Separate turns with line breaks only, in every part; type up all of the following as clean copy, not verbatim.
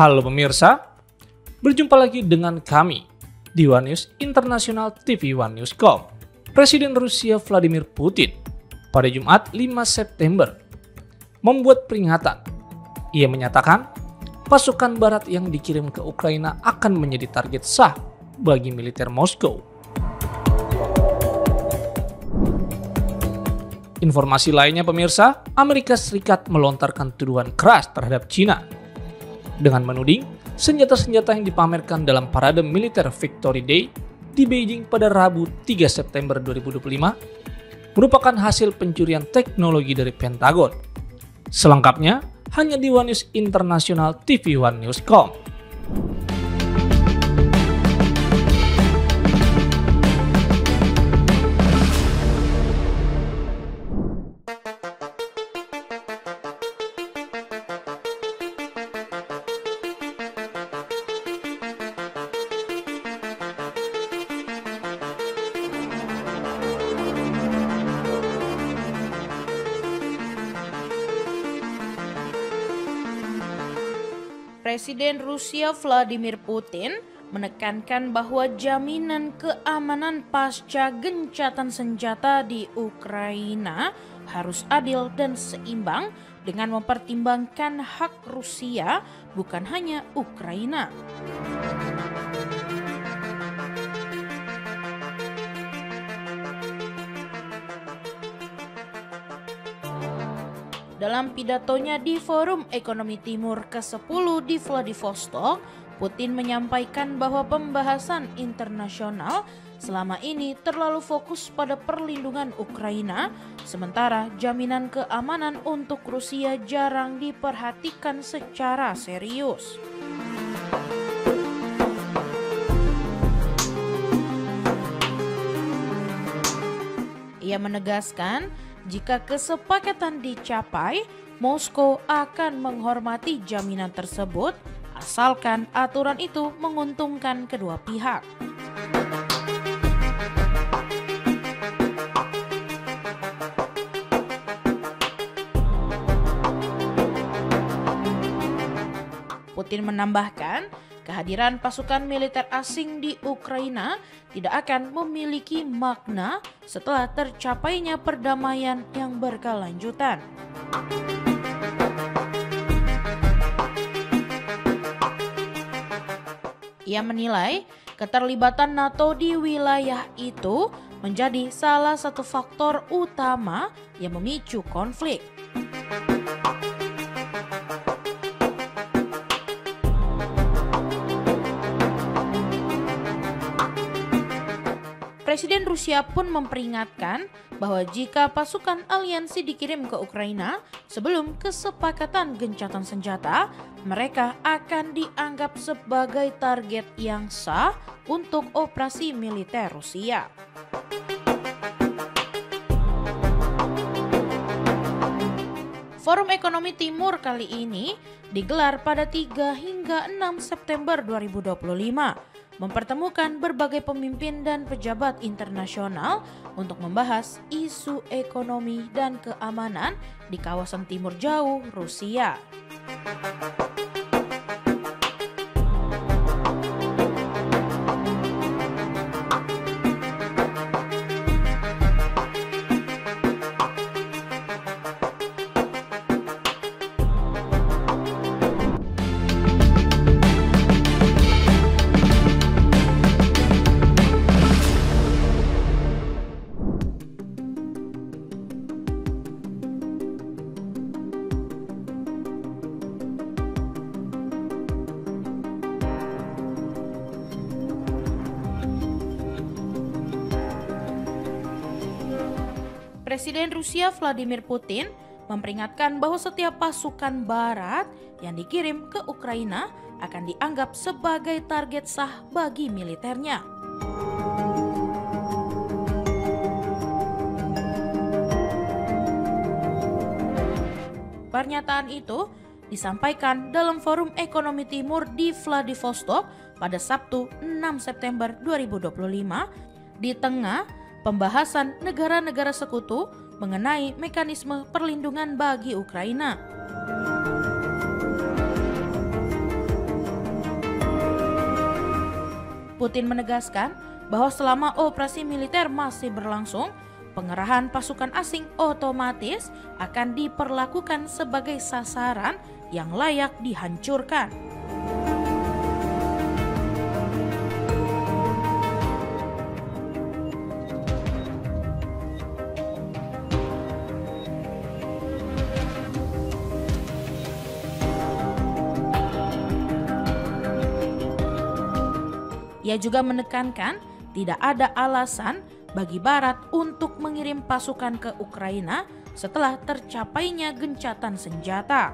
Halo pemirsa, berjumpa lagi dengan kami di One News International TV One News.com. Presiden Rusia Vladimir Putin pada Jumat 5 September membuat peringatan. Ia menyatakan pasukan barat yang dikirim ke Ukraina akan menjadi target sah bagi militer Moskow. Informasi lainnya pemirsa, Amerika Serikat melontarkan tuduhan keras terhadap China dengan menuding senjata-senjata yang dipamerkan dalam parade militer Victory Day di Beijing pada Rabu 3 September 2025 merupakan hasil pencurian teknologi dari Pentagon. Selengkapnya hanya di One News International TV One News.com.
Presiden Rusia Vladimir Putin menekankan bahwa jaminan keamanan pasca gencatan senjata di Ukraina harus adil dan seimbang dengan mempertimbangkan hak Rusia, bukan hanya Ukraina. Dalam pidatonya di Forum Ekonomi Timur ke-10 di Vladivostok, Putin menyampaikan bahwa pembahasan internasional selama ini terlalu fokus pada perlindungan Ukraina, sementara jaminan keamanan untuk Rusia jarang diperhatikan secara serius. Ia menegaskan, jika kesepakatan dicapai, Moskow akan menghormati jaminan tersebut asalkan aturan itu menguntungkan kedua pihak. Putin menambahkan, kehadiran pasukan militer asing di Ukraina tidak akan memiliki makna setelah tercapainya perdamaian yang berkelanjutan. Ia menilai keterlibatan NATO di wilayah itu menjadi salah satu faktor utama yang memicu konflik. Presiden Rusia pun memperingatkan bahwa jika pasukan aliansi dikirim ke Ukraina sebelum kesepakatan gencatan senjata, mereka akan dianggap sebagai target yang sah untuk operasi militer Rusia. Forum Ekonomi Timur kali ini digelar pada 3 hingga 6 September 2025. Mempertemukan berbagai pemimpin dan pejabat internasional untuk membahas isu ekonomi dan keamanan di kawasan Timur Jauh Rusia. Presiden Rusia Vladimir Putin memperingatkan bahwa setiap pasukan barat yang dikirim ke Ukraina akan dianggap sebagai target sah bagi militernya. Pernyataan itu disampaikan dalam Forum Ekonomi Timur di Vladivostok pada Sabtu 6 September 2025 di tengah pembahasan negara-negara sekutu mengenai mekanisme perlindungan bagi Ukraina. Putin menegaskan bahwa selama operasi militer masih berlangsung, pengerahan pasukan asing otomatis akan diperlakukan sebagai sasaran yang layak dihancurkan. Ia juga menekankan tidak ada alasan bagi Barat untuk mengirim pasukan ke Ukraina setelah tercapainya gencatan senjata.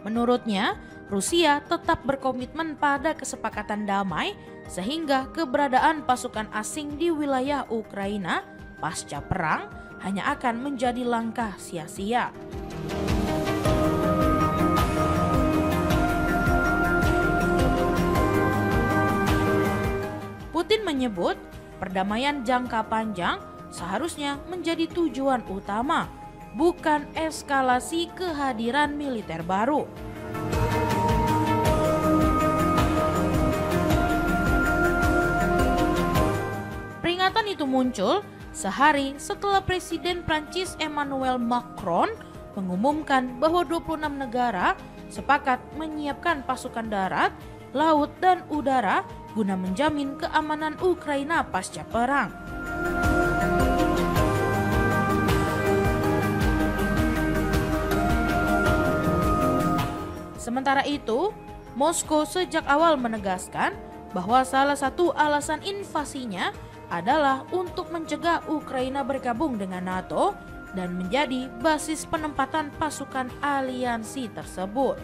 Menurutnya, Rusia tetap berkomitmen pada kesepakatan damai sehingga keberadaan pasukan asing di wilayah Ukraina pasca perang hanya akan menjadi langkah sia-sia. Putin menyebut perdamaian jangka panjang seharusnya menjadi tujuan utama, bukan eskalasi kehadiran militer baru. Peringatan itu muncul sehari setelah Presiden Prancis Emmanuel Macron mengumumkan bahwa 26 negara sepakat menyiapkan pasukan darat, laut, dan udara guna menjamin keamanan Ukraina pasca perang. Sementara itu, Moskow sejak awal menegaskan bahwa salah satu alasan invasinya adalah untuk mencegah Ukraina bergabung dengan NATO dan menjadi basis penempatan pasukan aliansi tersebut.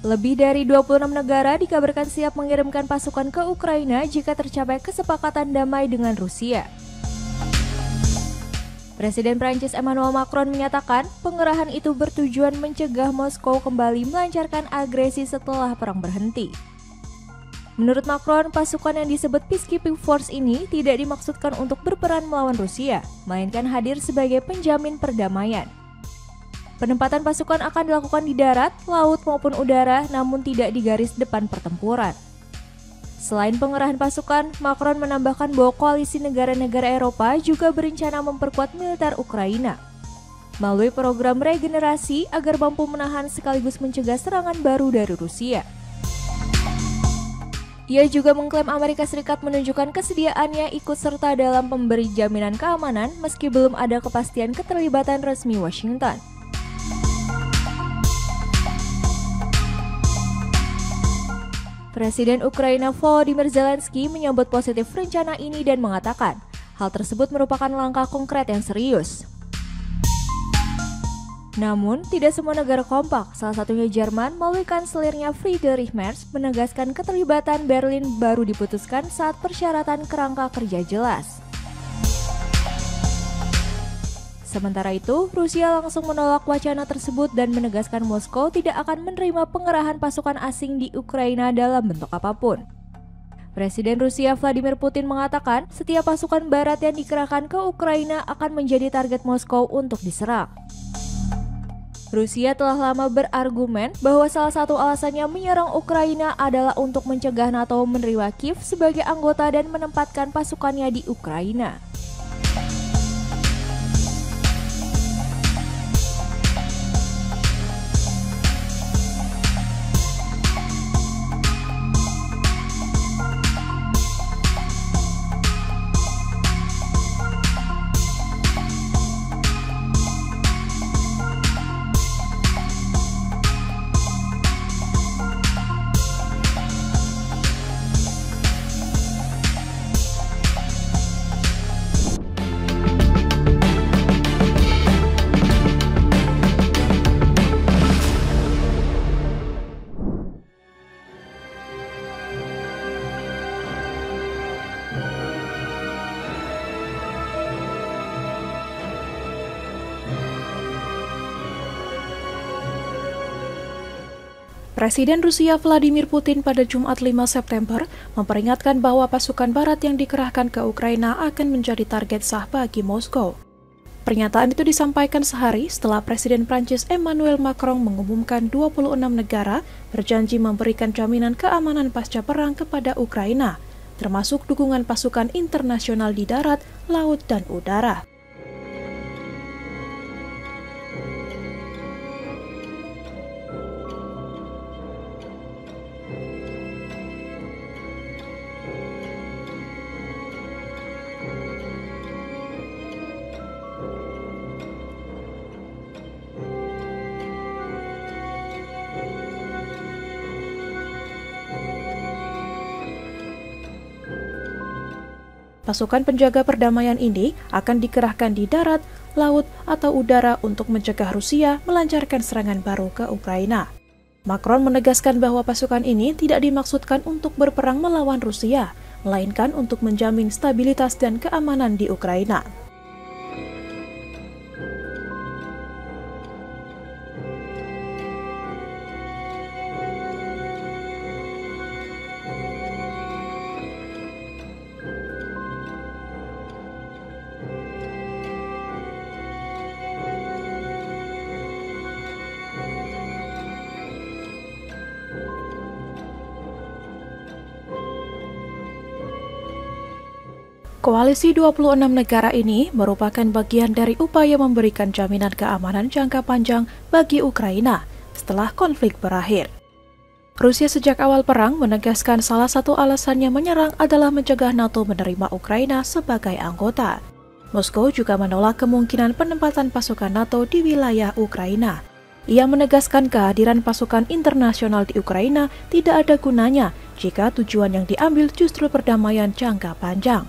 Lebih dari 26 negara dikabarkan siap mengirimkan pasukan ke Ukraina jika tercapai kesepakatan damai dengan Rusia. Presiden Prancis Emmanuel Macron menyatakan pengerahan itu bertujuan mencegah Moskow kembali melancarkan agresi setelah perang berhenti. Menurut Macron, pasukan yang disebut Peacekeeping Force ini tidak dimaksudkan untuk berperan melawan Rusia, melainkan hadir sebagai penjamin perdamaian. Penempatan pasukan akan dilakukan di darat, laut maupun udara, namun tidak di garis depan pertempuran. Selain pengerahan pasukan, Macron menambahkan bahwa koalisi negara-negara Eropa juga berencana memperkuat militer Ukraina melalui program regenerasi agar mampu menahan sekaligus mencegah serangan baru dari Rusia. Ia juga mengklaim Amerika Serikat menunjukkan kesediaannya ikut serta dalam memberi jaminan keamanan meski belum ada kepastian keterlibatan resmi Washington. Presiden Ukraina Volodymyr Zelensky menyambut positif rencana ini dan mengatakan hal tersebut merupakan langkah konkret yang serius. Namun, tidak semua negara kompak, salah satunya Jerman melalui kanselirnya Friedrich Merz menegaskan keterlibatan Berlin baru diputuskan saat persyaratan kerangka kerja jelas. Sementara itu, Rusia langsung menolak wacana tersebut dan menegaskan Moskow tidak akan menerima pengerahan pasukan asing di Ukraina dalam bentuk apapun. Presiden Rusia Vladimir Putin mengatakan setiap pasukan barat yang dikerahkan ke Ukraina akan menjadi target Moskow untuk diserang. Rusia telah lama berargumen bahwa salah satu alasannya menyerang Ukraina adalah untuk mencegah NATO menerima Kiev sebagai anggota dan menempatkan pasukannya di Ukraina.
Presiden Rusia Vladimir Putin pada Jumat 5 September memperingatkan bahwa pasukan barat yang dikerahkan ke Ukraina akan menjadi target sah bagi Moskow. Pernyataan itu disampaikan sehari setelah Presiden Prancis Emmanuel Macron mengumumkan 26 negara berjanji memberikan jaminan keamanan pasca perang kepada Ukraina, termasuk dukungan pasukan internasional di darat, laut, dan udara. Pasukan penjaga perdamaian ini akan dikerahkan di darat, laut, atau udara untuk mencegah Rusia melancarkan serangan baru ke Ukraina. Macron menegaskan bahwa pasukan ini tidak dimaksudkan untuk berperang melawan Rusia, melainkan untuk menjamin stabilitas dan keamanan di Ukraina. Koalisi 26 negara ini merupakan bagian dari upaya memberikan jaminan keamanan jangka panjang bagi Ukraina setelah konflik berakhir. Rusia sejak awal perang menegaskan salah satu alasannya menyerang adalah mencegah NATO menerima Ukraina sebagai anggota. Moskow juga menolak kemungkinan penempatan pasukan NATO di wilayah Ukraina. Ia menegaskan kehadiran pasukan internasional di Ukraina tidak ada gunanya jika tujuan yang diambil justru perdamaian jangka panjang.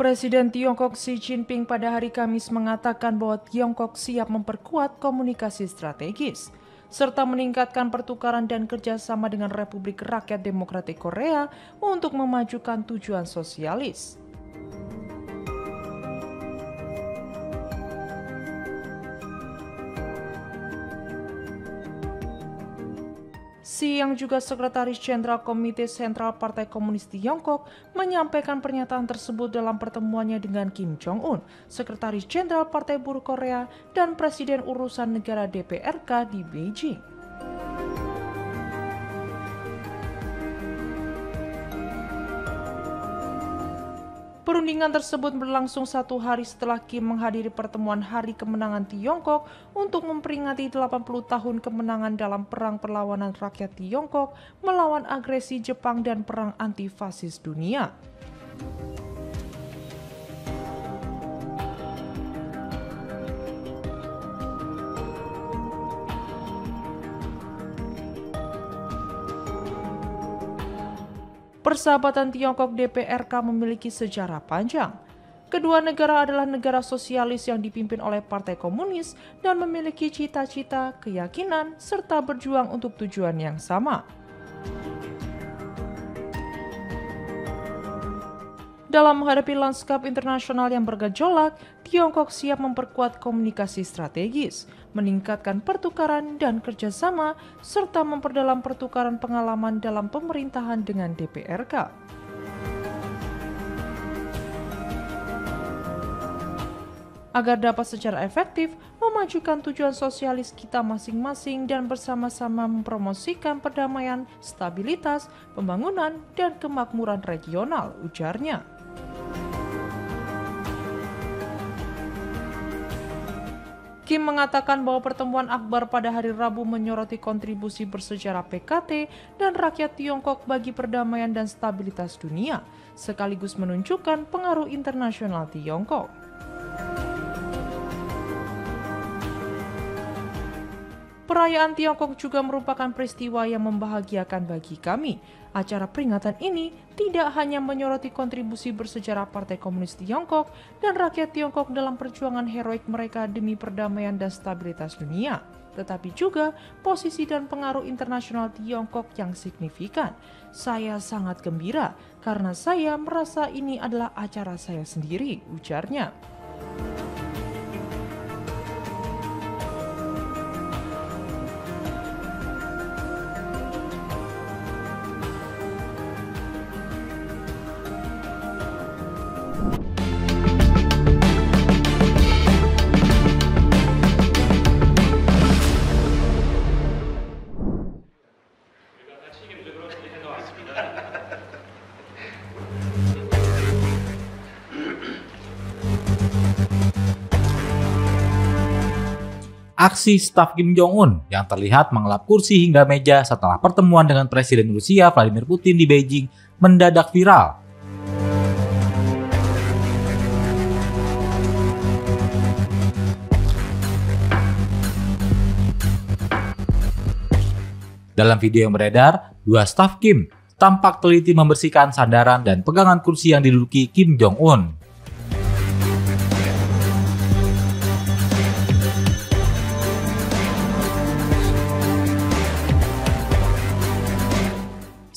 Presiden Tiongkok Xi Jinping pada hari Kamis mengatakan bahwa Tiongkok siap memperkuat komunikasi strategis, serta meningkatkan pertukaran dan kerjasama dengan Republik Rakyat Demokratik Korea untuk memajukan tujuan sosialis. Xi yang juga Sekretaris Jenderal Komite Sentral Partai Komunis Tiongkok menyampaikan pernyataan tersebut dalam pertemuannya dengan Kim Jong-un, Sekretaris Jenderal Partai Buruh Korea dan Presiden Urusan Negara DPRK di Beijing. Perundingan tersebut berlangsung 1 hari setelah Kim menghadiri pertemuan Hari Kemenangan Tiongkok untuk memperingati 80 tahun kemenangan dalam Perang Perlawanan Rakyat Tiongkok melawan agresi Jepang dan Perang Anti-Fasis Dunia. Persahabatan Tiongkok DPRK memiliki sejarah panjang. Kedua negara adalah negara sosialis yang dipimpin oleh Partai Komunis dan memiliki cita-cita, keyakinan, serta berjuang untuk tujuan yang sama. Dalam menghadapi lanskap internasional yang bergejolak, Tiongkok siap memperkuat komunikasi strategis, meningkatkan pertukaran dan kerjasama, serta memperdalam pertukaran pengalaman dalam pemerintahan dengan DPRK.
agar dapat secara efektif memajukan tujuan sosialis kita masing-masing dan bersama-sama mempromosikan perdamaian, stabilitas, pembangunan, dan kemakmuran regional, ujarnya. Kim mengatakan bahwa pertemuan akbar pada hari Rabu menyoroti kontribusi bersejarah PKT dan rakyat Tiongkok bagi perdamaian dan stabilitas dunia, sekaligus menunjukkan pengaruh internasional Tiongkok. Perayaan Tiongkok juga merupakan peristiwa yang membahagiakan bagi kami. Acara peringatan ini tidak hanya menyoroti kontribusi bersejarah Partai Komunis Tiongkok dan rakyat Tiongkok dalam perjuangan heroik mereka demi perdamaian dan stabilitas dunia, tetapi juga posisi dan pengaruh internasional Tiongkok yang signifikan. Saya sangat gembira karena saya merasa ini adalah acara saya sendiri, ujarnya.
Aksi staf Kim Jong-un yang terlihat mengelap kursi hingga meja setelah pertemuan dengan Presiden Rusia Vladimir Putin di Beijing mendadak viral. Dalam video yang beredar, dua staf Kim tampak teliti membersihkan sandaran dan pegangan kursi yang diduduki Kim Jong-un.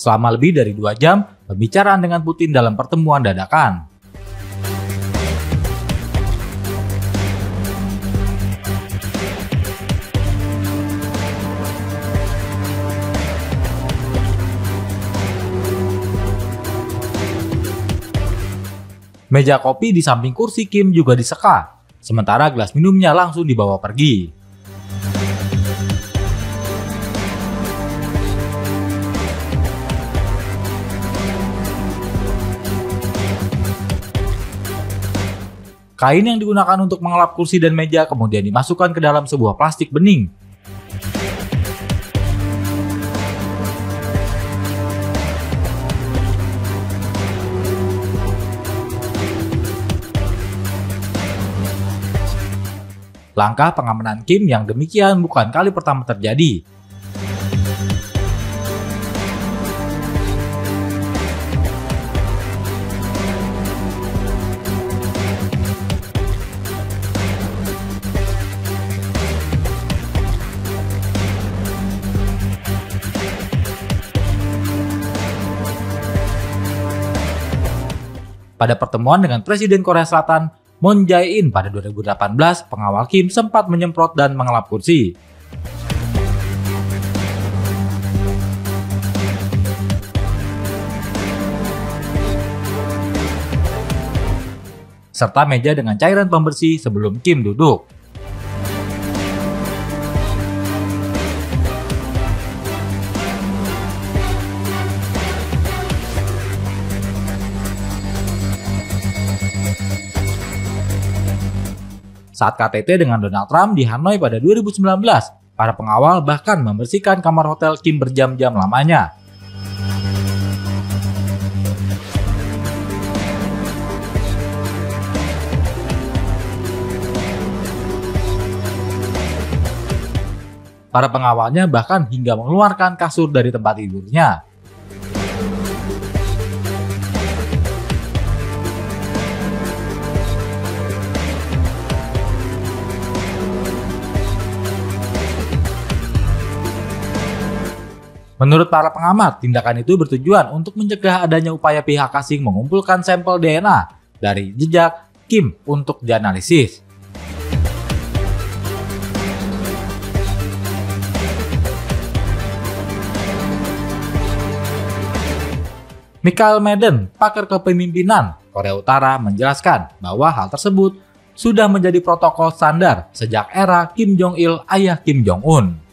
Selama lebih dari 2 jam, pembicaraan dengan Putin dalam pertemuan dadakan. Meja kopi di samping kursi Kim juga diseka, sementara gelas minumnya langsung dibawa pergi. Kain yang digunakan untuk mengelap kursi dan meja kemudian dimasukkan ke dalam sebuah plastik bening. Langkah pengamanan Kim yang demikian bukan kali pertama terjadi. Pada pertemuan dengan Presiden Korea Selatan, Moon Jae-in pada 2018, pengawal Kim sempat menyemprot dan mengelap kursi. Serta meja dengan cairan pembersih sebelum Kim duduk. Saat KTT dengan Donald Trump di Hanoi pada 2019, para pengawal bahkan membersihkan kamar hotel Kim berjam-jam lamanya. Para pengawalnya bahkan hingga mengeluarkan kasur dari tempat tidurnya. Menurut para pengamat, tindakan itu bertujuan untuk mencegah adanya upaya pihak asing mengumpulkan sampel DNA dari jejak Kim untuk dianalisis. Michael Madden, pakar kepemimpinan Korea Utara, menjelaskan bahwa hal tersebut sudah menjadi protokol standar sejak era Kim Jong-il ayah Kim Jong-un.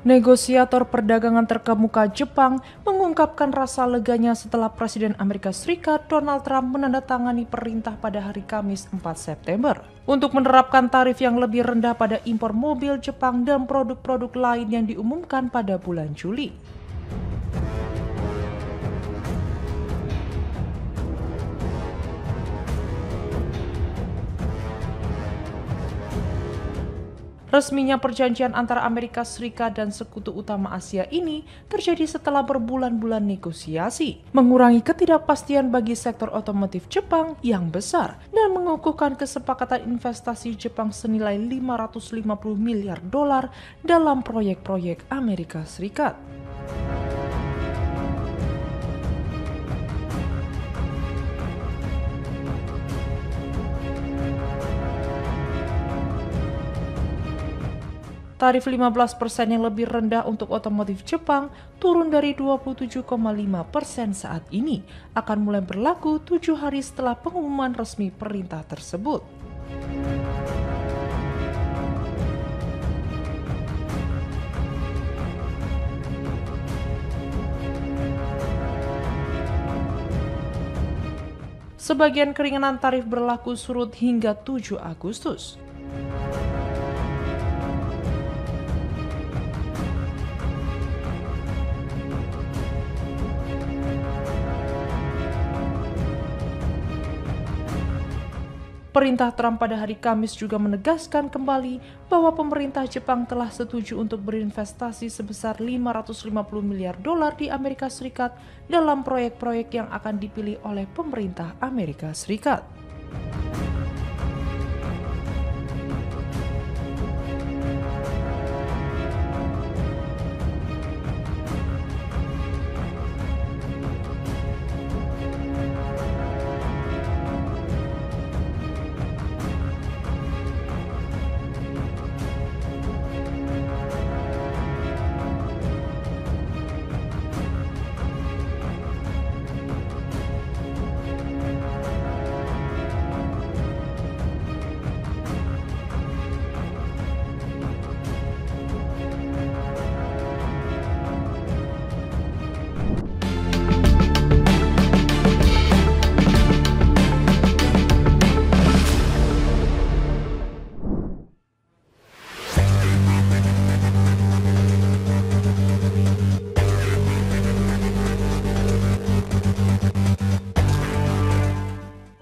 Negosiator perdagangan terkemuka Jepang mengungkapkan rasa leganya setelah Presiden Amerika Serikat Donald Trump menandatangani perintah pada hari Kamis 4 September untuk menerapkan tarif yang lebih rendah pada impor mobil Jepang dan produk-produk lain yang diumumkan pada bulan Juli. Resminya perjanjian antara Amerika Serikat dan sekutu utama Asia ini terjadi setelah berbulan-bulan negosiasi, mengurangi ketidakpastian bagi sektor otomotif Jepang yang besar dan mengukuhkan kesepakatan investasi Jepang senilai 550 miliar dolar dalam proyek-proyek Amerika Serikat. Tarif 15% yang lebih rendah untuk otomotif Jepang turun dari 27,5% saat ini akan mulai berlaku 7 hari setelah pengumuman resmi perintah tersebut. Sebagian keringanan tarif berlaku surut hingga 7 Agustus. Perintah Trump pada hari Kamis juga menegaskan kembali bahwa pemerintah Jepang telah setuju untuk berinvestasi sebesar 550 miliar dolar di Amerika Serikat dalam proyek-proyek yang akan dipilih oleh pemerintah Amerika Serikat.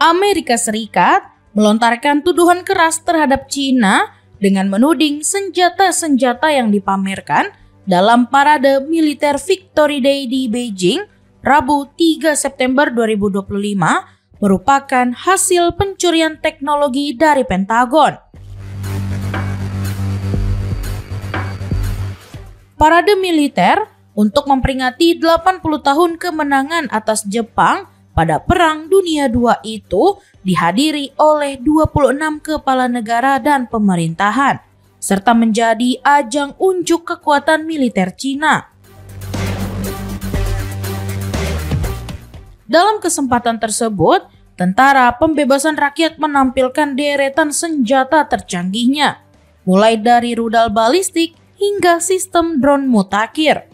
Amerika Serikat melontarkan tuduhan keras terhadap China dengan menuding senjata-senjata yang dipamerkan dalam parade militer Victory Day di Beijing, Rabu 3 September 2025, merupakan hasil pencurian teknologi dari Pentagon. Parade militer untuk memperingati 80 tahun kemenangan atas Jepang pada Perang Dunia II itu dihadiri oleh 26 kepala negara dan pemerintahan, serta menjadi ajang unjuk kekuatan militer Cina. Dalam kesempatan tersebut, Tentara Pembebasan Rakyat menampilkan deretan senjata tercanggihnya, mulai dari rudal balistik hingga sistem drone mutakhir.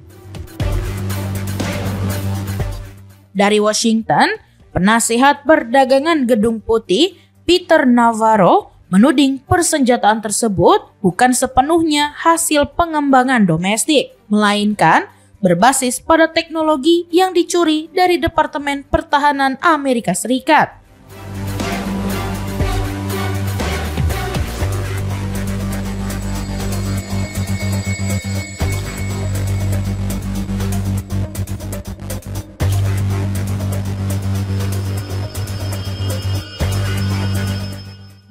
Dari Washington, penasihat perdagangan Gedung Putih, Peter Navarro, menuding persenjataan tersebut bukan sepenuhnya hasil pengembangan domestik, melainkan berbasis pada teknologi yang dicuri dari Departemen Pertahanan Amerika Serikat.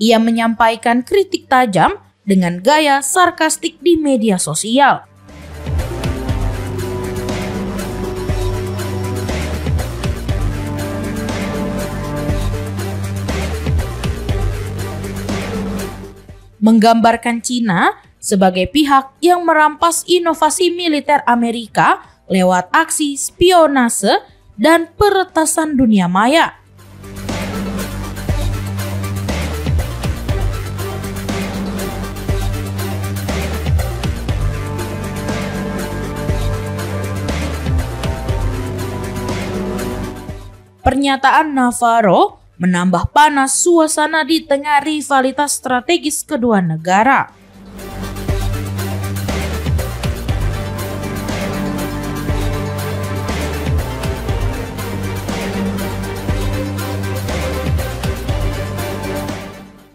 Ia menyampaikan kritik tajam dengan gaya sarkastik di media sosial. Menggambarkan Cina sebagai pihak yang merampas inovasi militer Amerika lewat aksi spionase dan peretasan dunia maya. Pernyataan Navarro menambah panas suasana di tengah rivalitas strategis kedua negara.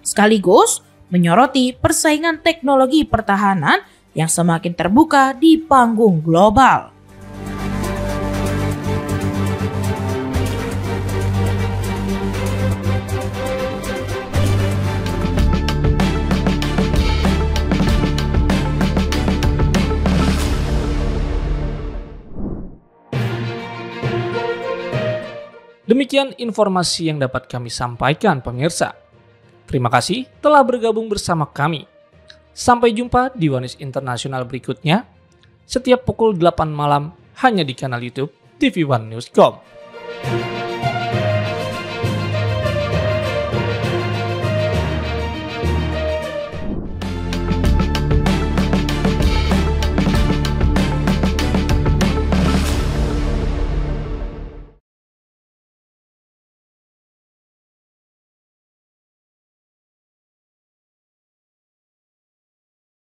Sekaligus menyoroti persaingan teknologi pertahanan yang semakin terbuka di panggung global.
Demikian informasi yang dapat kami sampaikan pemirsa. Terima kasih telah bergabung bersama kami. Sampai jumpa di One News Internasional berikutnya, setiap pukul 8 malam hanya di kanal YouTube TV One News.com.